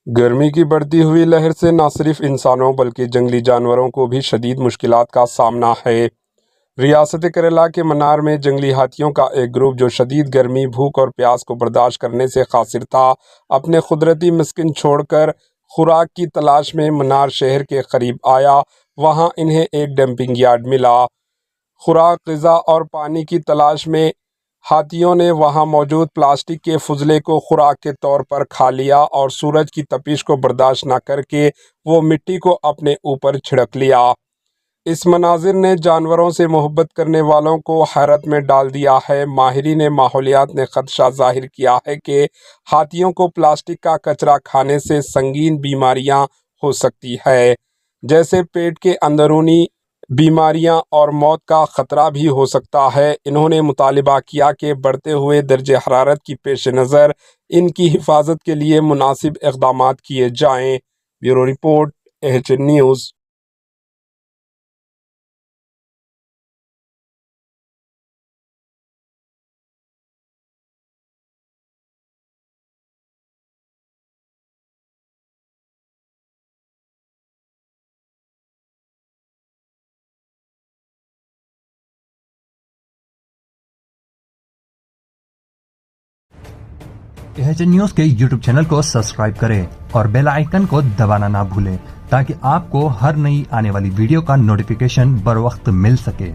گرمی کی بڑھتی ہوئی لہر سے نہ صرف انسانوں بلکہ جنگلی جانوروں کو بھی شدید مشکلات کا سامنا ہے۔ ریاست کیرالہ کے منار میں جنگلی ہاتھیوں کا ایک گروپ جو شدید گرمی، بھوک اور پیاس کو برداشت کرنے سے قاصر تھا، اپنے قدرتی مسکن چھوڑ کر خوراک کی تلاش میں منار شہر کے قریب آیا۔ وہاں انہیں ایک ڈمپنگ یارڈ ملا۔ خوراک، غذا اور پانی کی تلاش میں ہاتھیوں نے وہاں موجود پلاسٹک کے فضلے کو خوراک کے طور پر کھا لیا اور سورج کی تپش کو برداشت نہ کر کے وہ مٹی کو اپنے اوپر چھڑک لیا۔ اس مناظر نے جانوروں سے محبت کرنے والوں کو حیرت میں ڈال دیا ہے۔ ماہرین ماحولیات نے خدشہ ظاہر کیا ہے کہ ہاتھیوں کو پلاسٹک کا کچرا کھانے سے سنگین بیماریاں ہو سکتی ہیں، جیسے پیٹ کے اندرونی بیماریاں اور موت کا خطرہ بھی ہو سکتا ہے۔ انہوں نے مطالبہ کیا کہ بڑھتے ہوئے درجہ حرارت کی پیش نظر ان کی حفاظت کے لیے مناسب اقدامات کیے جائیں۔ Bureau report, AHN news. AHN news کے YouTube چینل کو سبسکرائب کریں اور بیل آئیکن کو دبانا نہ بھولیں تاکہ آپ کو ہر نئی آنے والی ویڈیو کا نوٹیفیکیشن بر وقت مل سکے۔